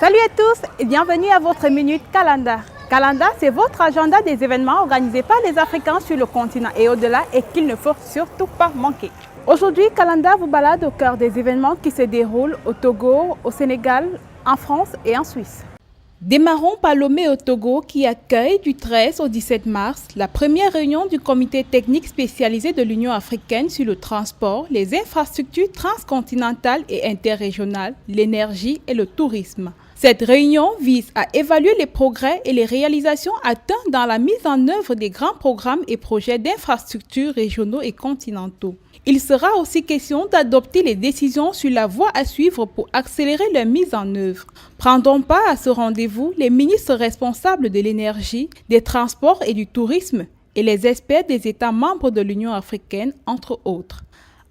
Salut à tous et bienvenue à votre Minute Calendar. Calendar, c'est votre agenda des événements organisés par les Africains sur le continent et au-delà et qu'il ne faut surtout pas manquer. Aujourd'hui, Calendar vous balade au cœur des événements qui se déroulent au Togo, au Sénégal, en France et en Suisse. Démarrons par Lomé au Togo qui accueille du 13 au 17 mars la première réunion du comité technique spécialisé de l'Union africaine sur le transport, les infrastructures transcontinentales et interrégionales, l'énergie et le tourisme. Cette réunion vise à évaluer les progrès et les réalisations atteints dans la mise en œuvre des grands programmes et projets d'infrastructures régionaux et continentaux. Il sera aussi question d'adopter les décisions sur la voie à suivre pour accélérer leur mise en œuvre. Prendront part à ce rendez-vous les ministres responsables de l'énergie, des transports et du tourisme et les experts des États membres de l'Union africaine, entre autres.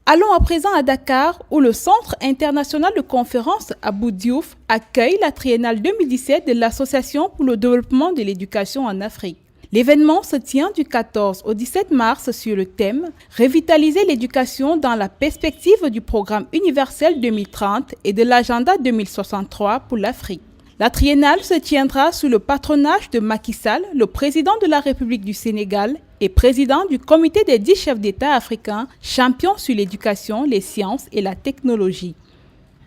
Allons à présent à Dakar, où le Centre international de conférences Abou Diouf accueille la triennale 2017 de l'Association pour le développement de l'éducation en Afrique. L'événement se tient du 14 au 17 mars sur le thème « Revitaliser l'éducation dans la perspective du programme universel 2030 et de l'agenda 2063 pour l'Afrique ». La triennale se tiendra sous le patronage de Macky Sall, le président de la République du Sénégal et président du comité des 10 chefs d'État africains champions sur l'éducation, les sciences et la technologie.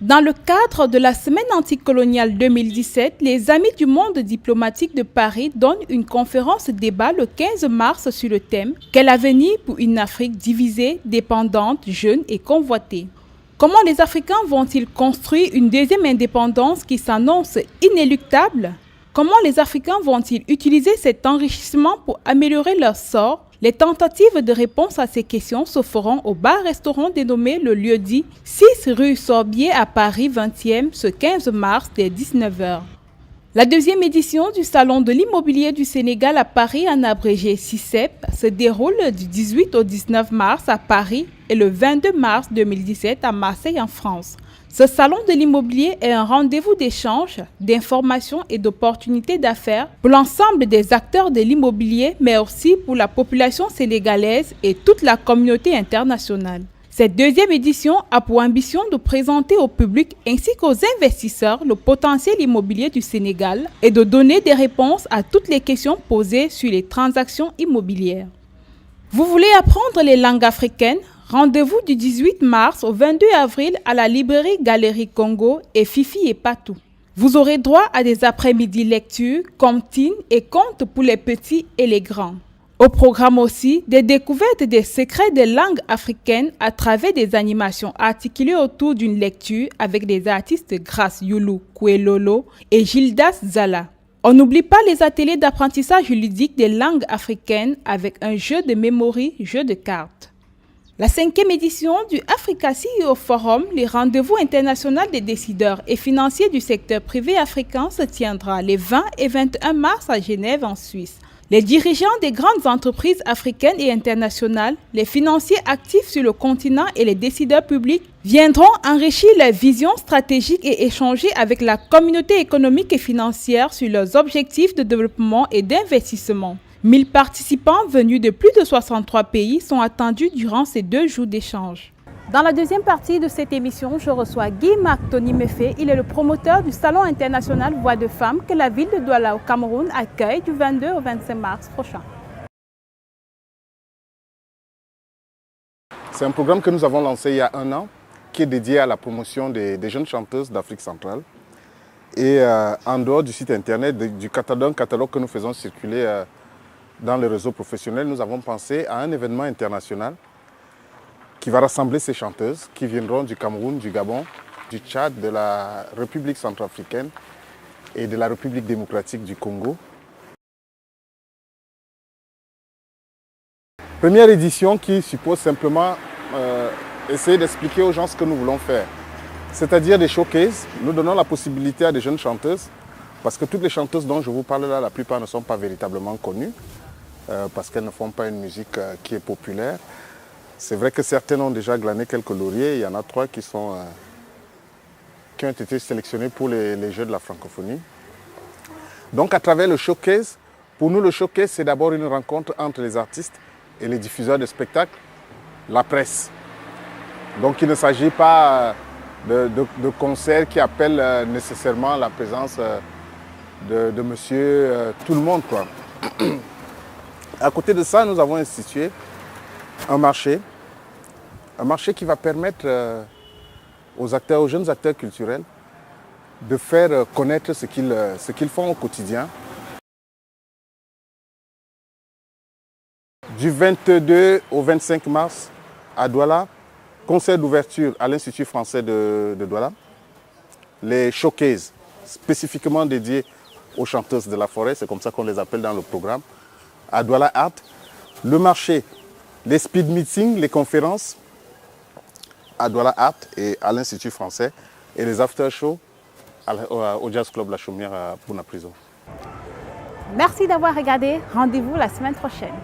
Dans le cadre de la Semaine anticoloniale 2017, les Amis du monde diplomatique de Paris donnent une conférence débat le 15 mars sur le thème « Quel avenir pour une Afrique divisée, dépendante, jeune et convoitée ?» Comment les Africains vont-ils construire une deuxième indépendance qui s'annonce inéluctable? Comment les Africains vont-ils utiliser cet enrichissement pour améliorer leur sort? Les tentatives de réponse à ces questions se feront au bar-restaurant dénommé le lieu-dit 6 rue Sorbier à Paris 20e ce 15 mars dès 19 h. La deuxième édition du Salon de l'immobilier du Sénégal à Paris en abrégé CICEP se déroule du 18 au 19 mars à Paris et le 22 mars 2017 à Marseille en France. Ce salon de l'immobilier est un rendez-vous d'échange, d'informations et d'opportunités d'affaires pour l'ensemble des acteurs de l'immobilier, mais aussi pour la population sénégalaise et toute la communauté internationale. Cette deuxième édition a pour ambition de présenter au public ainsi qu'aux investisseurs le potentiel immobilier du Sénégal et de donner des réponses à toutes les questions posées sur les transactions immobilières. Vous voulez apprendre les langues africaines? Rendez-vous du 18 mars au 22 avril à la librairie Galerie Congo et Fifi et Patou. Vous aurez droit à des après-midi lectures, comptines et contes pour les petits et les grands. Au programme aussi, des découvertes des secrets des langues africaines à travers des animations articulées autour d'une lecture avec des artistes Grace Youlou Kouelolo et Gildas Zala. On n'oublie pas les ateliers d'apprentissage ludique des langues africaines avec un jeu de mémoire, jeu de cartes. La 5e édition du Africa CEO Forum, les rendez-vous internationaux des décideurs et financiers du secteur privé africain, se tiendra les 20 et 21 mars à Genève en Suisse. Les dirigeants des grandes entreprises africaines et internationales, les financiers actifs sur le continent et les décideurs publics viendront enrichir leurs visions stratégiques et échanger avec la communauté économique et financière sur leurs objectifs de développement et d'investissement. 1000 participants venus de plus de 63 pays sont attendus durant ces 2 jours d'échange. Dans la deuxième partie de cette émission, je reçois Guy-Marc Tony Mefe. Il est le promoteur du Salon international Voix de Femmes que la ville de Douala au Cameroun accueille du 22 au 25 mars prochain. C'est un programme que nous avons lancé il y a 1 an, qui est dédié à la promotion des jeunes chanteuses d'Afrique centrale. Et en dehors du site internet, du catalogue que nous faisons circuler dans les réseaux professionnels, nous avons pensé à un événement international qui va rassembler ces chanteuses qui viendront du Cameroun, du Gabon, du Tchad, de la République centrafricaine et de la République démocratique du Congo. Première édition qui suppose simplement essayer d'expliquer aux gens ce que nous voulons faire. C'est-à-dire des showcases. Nous donnons la possibilité à des jeunes chanteuses, parce que toutes les chanteuses dont je vous parle là, la plupart ne sont pas véritablement connues, parce qu'elles ne font pas une musique qui est populaire. C'est vrai que certaines ont déjà glané quelques lauriers. Il y en a 3 qui ont été sélectionnés pour les Jeux de la francophonie. Donc à travers le showcase, pour nous le showcase c'est d'abord une rencontre entre les artistes et les diffuseurs de spectacles, la presse. Donc il ne s'agit pas de concerts qui appellent nécessairement la présence de monsieur tout le monde, quoi. À côté de ça, nous avons institué un marché qui va permettre aux jeunes acteurs culturels de faire connaître ce qu'ils font au quotidien. Du 22 au 25 mars à Douala, concert d'ouverture à l'Institut français de Douala. Les showcases spécifiquement dédiés aux chanteuses de la forêt, c'est comme ça qu'on les appelle dans le programme, à Douala Art. Le marché, les speed meetings, les conférences à Douala Art et à l'Institut français, et les after-shows au Jazz Club La Chaumière à Bouna Prison. Merci d'avoir regardé. Rendez-vous la semaine prochaine.